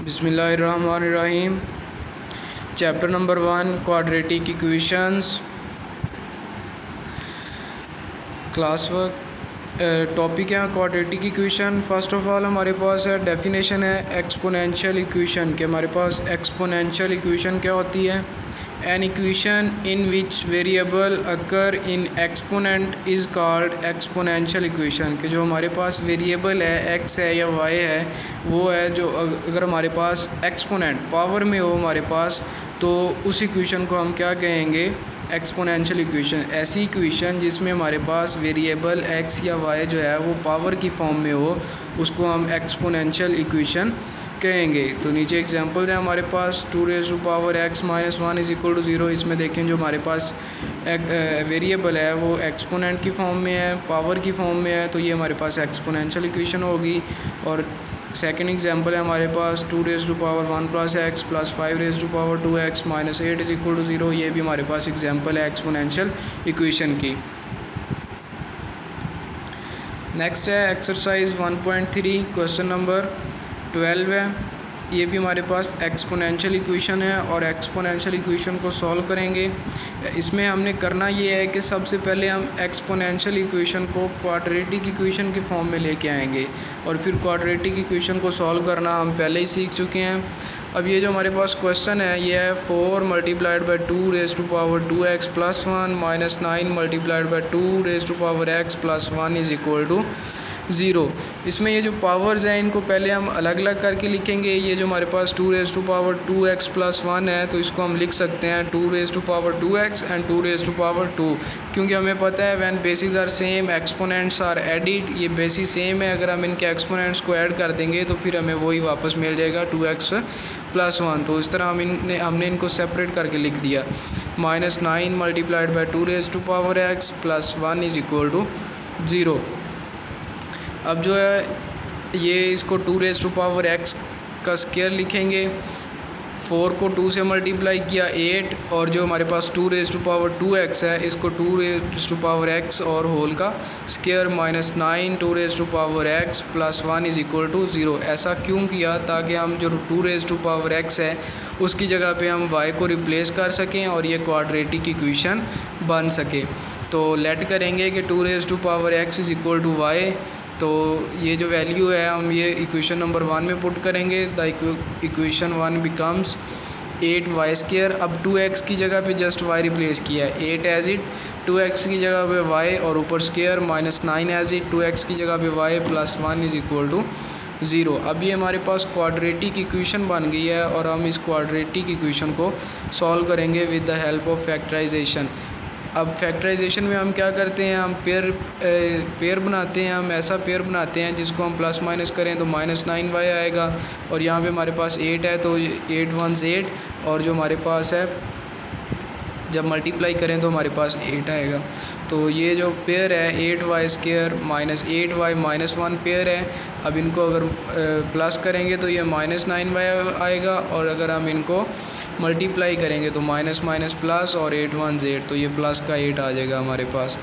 बिस्मिल्लाहिर्रहमानिर्रहीम। Chapter number 1 quadratic equations class work. Topic है quadratic equation. First of all हमारे पास है डेफिनेशन है एक्सपोनेंशियल इक्वेशन के। हमारे पास एक्सपोनेंशियल इक्वेशन क्या होती है? An equation in which variable occur in exponent is called exponential equation. कि जो हमारे पास वेरिएबल है एक्स है या वाई है, वो है जो अगर हमारे पास एक्सपोनेंट पावर में हो हमारे पास, तो उस इक्वेशन को हम क्या कहेंगे? Exponential equation. ऐसी इक्वेशन जिसमें हमारे पास वेरिएबल एक्स या वाई जो है वो पावर की फॉर्म में हो, उसको हम एक्सपोनेंशियल इक्वेशन कहेंगे। तो नीचे एग्जांपल है हमारे पास 2⁻x-1 इज इक्वल टू 0। इसमें देखें जो हमारे पास वेरिएबल है वो एक्सपोनेंट की फॉर्म में है, पावर की फॉर्म में है, तो ये हमारे पास एक्सपोनेंशियल इक्वेशन होगी। और सेकेंड एग्जांपल है हमारे पास 2⁻1 + x + 5⁻2x - 8 is equal to 0। ये भी हमारे पास एग्जांपल है एक्सपोनेंशियल इक्वेशन की। नेक्स्ट है एक्सरसाइज 1.3 क्वेश्चन नंबर 12 है। ये भी हमारे पास एक्सपोनेंशियल इक्वेशन है और एक्सपोनेंशियल इक्वेशन को सॉल्व करेंगे। इसमें हमने करना ये है कि सबसे पहले हम एक्सपोनेंशियल इक्वेशन को क्वाड्रेटिक इक्वेशन की फॉर्म में लेके आएंगे और फिर क्वाड्रेटिक इक्वेशन को सॉल्व करना हम पहले ही सीख चुके हैं। अब ये जो हमारे पास क्वेश्चन है ये है 4 × 2 2x + 1 - 9 × 2x + 1 is equal to 0। इसमें ये जो पावर्स हैं इनको पहले हम अलग अलग करके लिखेंगे। ये जो हमारे पास 2⁻2x + 1 है, तो इसको हम लिख सकते हैं 2⁻2x एंड 2⁻2, क्योंकि हमें पता है when basis are same exponents are added. ये बेसिस सेम है, अगर हम इनके एक्सपोनेंट्स को ऐड कर देंगे तो फिर हमें वही वापस मिल जाएगा 2x + 1। तो इस तरह हमने इनको सेपरेट करके लिख दिया। -9 × 2x + 1 इज इक्वल टू 0। अब जो है ये इसको 2⁻x का स्क्वायर लिखेंगे। 4 को 2 से मल्टीप्लाई किया 8, और जो हमारे पास 2⁻2x है इसको 2⁻x और होल का square -9 2⁻x + 1 is equal to 0। ऐसा क्यों किया? ताकि हम जो 2⁻x है उसकी जगह पे हम y को रिप्लेस कर सकें और ये क्वाड्रेटिक इक्वेशन बन सके। तो लेट करेंगे कि 2⁻x is equal to y। तो ये जो वैल्यू है हम ये इक्वेशन नंबर 1 में पुट करेंगे। The equation 1 becomes 8y²। अब 2x की जगह पे जस्ट y रिप्लेस किया है, 8 एज इट, 2x की जगह पे y और ऊपर स्क्वायर -9 एज इट, 2x की जगह पे y + 1 इज इक्वल टू 0। अब ये हमारे पास क्वाड्रेटिक इक्वेशन बन गई है और हम इस क्वाड्रेटिक इक्वेशन को सॉल्व करेंगे with the help of factorisation. अब फैक्टराइजेशन में हम क्या करते हैं? हम पेयर बनाते हैं। हम ऐसा पेयर बनाते हैं जिसको हम प्लस माइनस करें तो -9y आएगा, और यहाँ पे हमारे पास 8 है तो 8 1 8, और जो हमारे पास है जब मल्टीप्लाई करें तो हमारे पास 8 आएगा। तो ये जो पेयर है 8y² - 8y - 1 पेयर है। अब इनको अगर प्लस करेंगे तो ये -9y आएगा, और अगर हम इनको मल्टीप्लाई करेंगे तो माइनस प्लस और 8 1 8, तो ये प्लस का 8 आ जाएगा हमारे पास।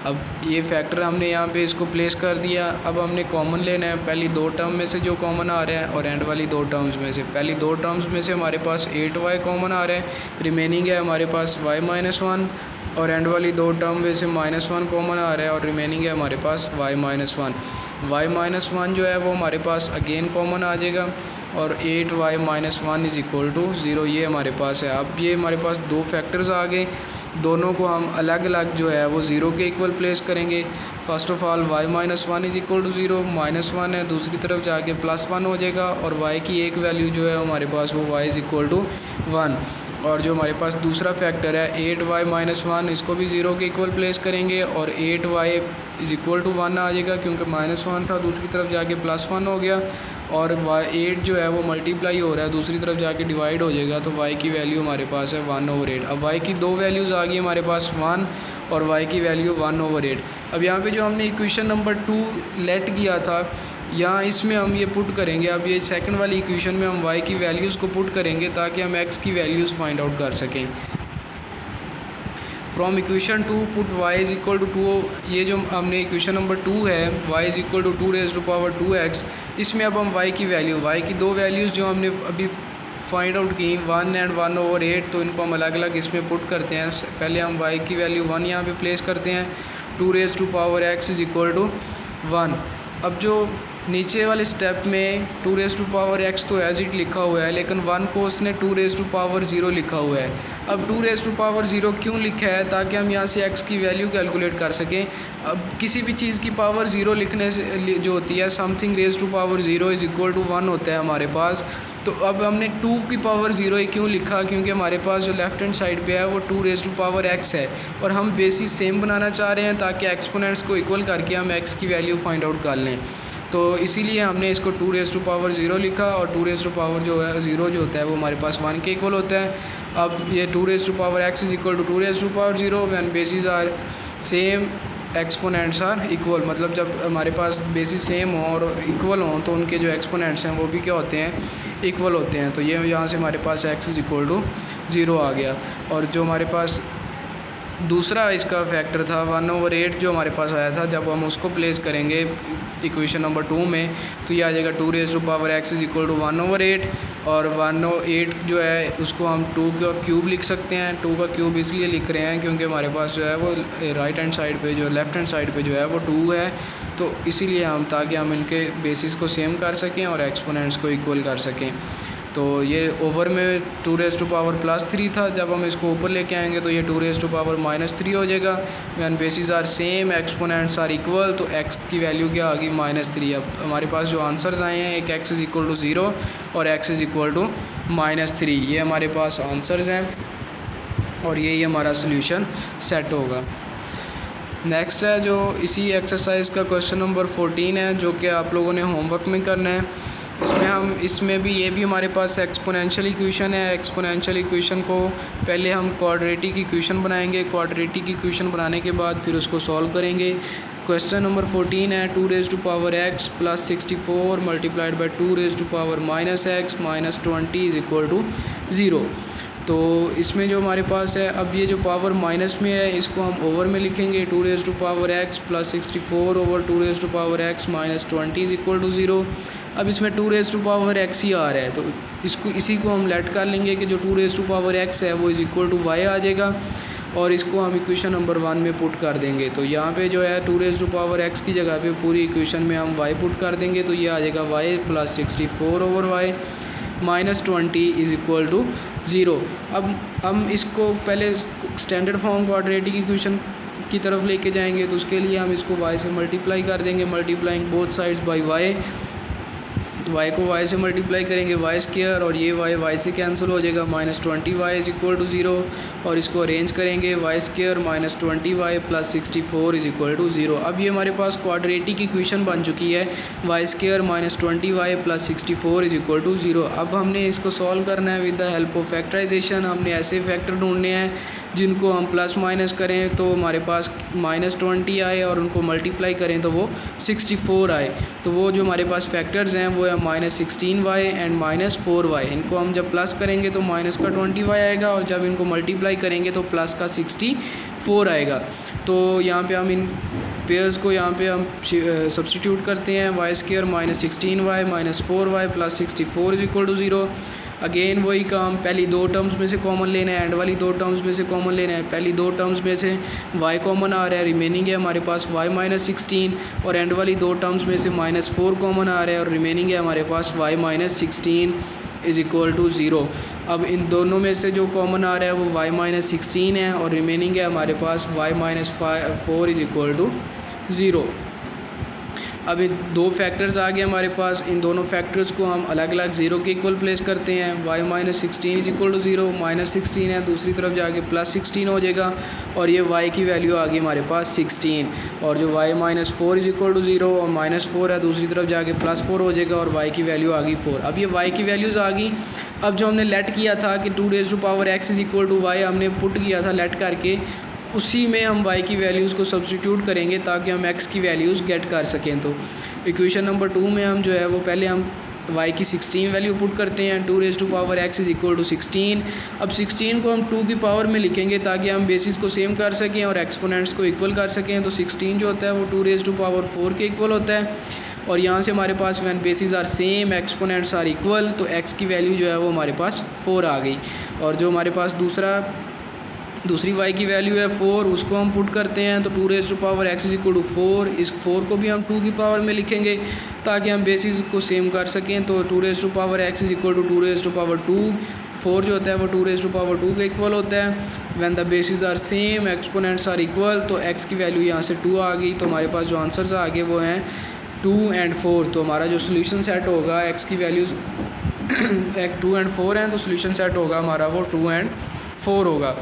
अब ये फैक्टर हमने यहाँ पे इसको प्लेस कर दिया। अब हमने कॉमन लेना है, पहली 2 टर्म में से जो कॉमन आ रहा है और एंड वाली 2 टर्म्स में से। पहली 2 टर्म्स में से हमारे पास 8y कॉमन आ रहा है, रिमेनिंग है हमारे पास y - 1, और एंड वाली 2 टर्म में से -1 कॉमन आ रहा है और रिमेनिंग है हमारे पास y - 1। y - 1 जो है वो हमारे पास अगेन कॉमन आ जाएगा, और 8y - 1 इज इक्वल टू 0 ये हमारे पास है। अब ये हमारे पास 2 फैक्टर्स आ गए, दोनों को हम अलग अलग जो है वो 0 के इक्वल प्लेस करेंगे। First of all y - 1 is equal to 0, -1 है दूसरी तरफ जाके +1 हो जाएगा, और y की एक वैल्यू जो है हमारे पास वो y इज इक्वल टू 1। और जो हमारे पास दूसरा फैक्टर है 8y - 1, इसको भी 0 के इक्वल प्लेस करेंगे, और 8y इज इक्वल टू 1 आ जाएगा, क्योंकि -1 था दूसरी तरफ जाके +1 हो गया, और 8 जो है वो मल्टीप्लाई हो रहा है दूसरी तरफ जाके डिवाइड हो जाएगा, तो y की वैल्यू हमारे पास है 1/8। अब y की 2 वैल्यूज़ आ गई हमारे पास 1 और y की वैल्यू 1/8। अब यहाँ पे जो हमने इक्वेशन नंबर 2 लेट किया था, यहाँ इसमें हम ये पुट करेंगे। अब ये सेकंड वाली इक्वेशन में हम y की वैल्यूज़ को पुट करेंगे ताकि हम x की वैल्यूज़ फाइंड आउट कर सकें। From equation 2 put y is equal to 2। ये जो हमने इक्वेशन नंबर 2 है y is equal to 2⁻2x, इसमें अब हम y की दो वैल्यूज़ जो हमने अभी फाइंड आउट की 1 एंड 1/8, तो इनको हम अलग अलग इसमें पुट करते हैं। पहले हम y की वैल्यू 1 यहाँ पे प्लेस करते हैं, 2x इज़ इक्वल टू 1। अब जो नीचे वाले स्टेप में 2x तो एज इट लिखा हुआ है, लेकिन 1 को उसने 2 लिखा हुआ है। अब 2 क्यों लिखा है? ताकि हम यहाँ से x की वैल्यू कैलकुलेट कर सकें। अब किसी भी चीज़ की पावर 0 लिखने से जो होती है, something raise to power 0 is equal to 1 होता है हमारे पास। तो अब हमने 2 की पावर 0 ही क्यों लिखा? क्योंकि हमारे पास जो लेफ्ट हैंड साइड पे है वो 2x है, और हम बेसिस सेम बनाना चाह रहे हैं ताकि एक्सपोनेंट्स को इक्वल करके हम x की वैल्यू फाइंड आउट कर लें। तो इसीलिए हमने इसको 2 लिखा, और 2 जो है 0 जो होता है वो हमारे पास 1 के इक्वल होता है। अब ये 2x is equal to 2 when basis are same exponents are equal, मतलब जब हमारे पास बेसिस सेम हो और इक्वल हों तो उनके जो एक्सपोनेंट्स हैं वो भी क्या होते हैं, इक्वल होते हैं। तो ये यहाँ से हमारे पास x इज़ इक्वल टू 0 आ गया। और जो हमारे पास दूसरा इसका फैक्टर था 1/8 जो हमारे पास आया था, जब हम उसको प्लेस करेंगे इक्वेशन नंबर 2 में, तो ये आ जाएगा 2x इज़ इक्वल टू 1/8, और 1/8 जो है उसको हम 2 का क्यूब लिख सकते हैं। 2 का क्यूब इसलिए लिख रहे हैं क्योंकि हमारे पास जो है वो राइट हैंड साइड पे, जो लेफ़्ट हैंड साइड पे जो है वो 2 है, तो इसीलिए हम, ताकि हम इनके बेसिस को सेम कर सकें और एक्सपोनेंट्स को इक्वल कर सकें। तो ये ओवर में 2⁻3 था, जब हम इसको ऊपर लेके आएंगे तो ये 2⁻³ हो जाएगा। When basis are same exponents are equal, तो x की वैल्यू क्या आ गई, -3। अब हमारे पास जो आंसर्स आए हैं, एक x इज़ इक्वल टू 0 और x इज़ इक्वल टू -3, ये हमारे पास आंसर्स हैं, और यही हमारा सोल्यूशन सेट होगा। नेक्स्ट है जो इसी एक्सरसाइज का क्वेश्चन नंबर 14 है, जो कि आप लोगों ने होमवर्क में करना है। इसमें भी ये भी हमारे पास एक्सपोनेंशियल इक्वेशन है। एक्सपोनेंशियल इक्वेशन को पहले हम क्वाड्रेटिक इक्वेशन बनाएंगे, क्वाड्रेटिक इक्वेशन बनाने के बाद फिर उसको सॉल्व करेंगे। क्वेश्चन नंबर 14 है 2x + 64 multiplied by 2⁻x -20 is equal to 0। तो इसमें जो हमारे पास है, अब ये जो पावर माइनस में है इसको हम ओवर में लिखेंगे, 2x + 64 over 2x -20 is equal to 0। अब इसमें 2x ही आ रहा है, तो इसी को हम लेट कर लेंगे कि जो 2x है वो इज़ इक्वल टू y आ जाएगा, और इसको हम इक्वेशन नंबर 1 में पुट कर देंगे। तो यहाँ पे जो है 2x की जगह पे पूरी इक्वेशन में हम y पुट कर देंगे, तो ये आ जाएगा y + 64 over y -20 is equal to 0। अब हम इसको पहले स्टैंडर्ड फॉर्म क्वाड्रेटिक इक्वेशन की तरफ लेके जाएंगे, तो उसके लिए हम इसको y से मल्टीप्लाई कर देंगे, multiplying both sides by y। y को y से मल्टीप्लाई करेंगे y², और ये y से कैंसिल हो जाएगा, -20y इज़ इक्वल टू 0, और इसको अरेंज करेंगे y² -20y + 64 is equal to 0। अब ये हमारे पास क्वाड्रेटिक इक्वेशन बन चुकी है, y² -20y + 64 is equal to 0। अब हमने इसको सॉल्व करना है with the help of factorisation. हमने ऐसे फैक्टर ढूंढने हैं जिनको हम प्लस माइनस करें तो हमारे पास -20 आए, और उनको मल्टीप्लाई करें तो वो 64 आए। तो वो जो हमारे पास फैक्टर्स हैं वो है -16y एंड -4y। इनको हम जब प्लस करेंगे तो माइनस का 20y आएगा, और जब इनको मल्टीप्लाई करेंगे तो प्लस का 64 आएगा। तो यहाँ पे हम इन पेयर्स को यहाँ पे हम सब्स्टिट्यूट करते हैं, y² -16y -4y + 64 is equal to 0। Again वही काम, पहली दो टर्म्स में से कॉमन लेना है, एंड वाली दो टर्म्स में से कॉमन लेना है। पहली दो टर्म्स में से y कॉमन आ रहा है, रिमेनिंग है हमारे पास y -16, और एंड वाली दो टर्म्स में से -4 कॉमन आ रहा है, और रिमेनिंग है हमारे पास y -16 इज़ इक्वल टू 0। अब इन दोनों में से जो कॉमन आ रहा है वो y -16 है, और रिमेनिंग है हमारे पास y -4 इज़ इक्वल टू 0। अब ये दो फैक्टर्स आ गए हमारे पास, इन दोनों फैक्टर्स को हम अलग अलग 0 के इक्वल प्लेस करते हैं। y -16 इज़ इक्वल टू 0, -16 है दूसरी तरफ जाके +16 हो जाएगा, और ये y की वैल्यू आ गई हमारे पास 16, और जो y -4 इज़ इक्वल टू 0 और -4 है दूसरी तरफ जाके +4 हो जाएगा, और y की वैल्यू आ गई 4। अब ये y की वैल्यूज़ आ गई। अब जो हमने लेट किया था कि 2x is equal to y हमने पुट किया था लेट करके, उसी में हम y की वैल्यूज़ को सब्स्टिट्यूट करेंगे ताकि हम x की वैल्यूज़ गेट कर सकें। तो इक्वेशन नंबर 2 में हम जो है वो पहले हम y की 16 वैल्यू पुट करते हैं, 2x इज़ इक्वल टू 16। अब 16 को हम 2 की पावर में लिखेंगे ताकि हम बेसिस को सेम कर सकें और एक्सपोनेंट्स को इक्वल कर सकें। तो 16 जो होता है वो 2⁴ के इक्वल होता है। और यहाँ से हमारे पास when basis are same exponents are equal, तो एक्स की वैल्यू जो है वो हमारे पास 4 आ गई। और जो हमारे पास दूसरी y की वैल्यू है 4, उसको हम पुट करते हैं तो 2 raise to power x is equal to 4, इस 4 को भी हम 2 की पावर में लिखेंगे ताकि हम बेसिस को सेम कर सकें। तो 2 raise to power x is equal to 2 raise to power 2, 4 जो होता है वो 2 रेज़ टू पावर 2 के इक्वल होता है। When the bases are same exponents are equal, तो x की वैल्यू यहाँ से 2 आ गई। तो हमारे पास जो आंसर्स आ गए वो हैं 2 एंड 4। तो हमारा जो सोल्यूशन सेट होगा x की वैल्यूज़ 2 एंड 4 हैं, तो सोल्यूशन सेट होगा हमारा वो 2 एंड 4 होगा।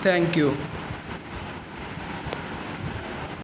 Thank you.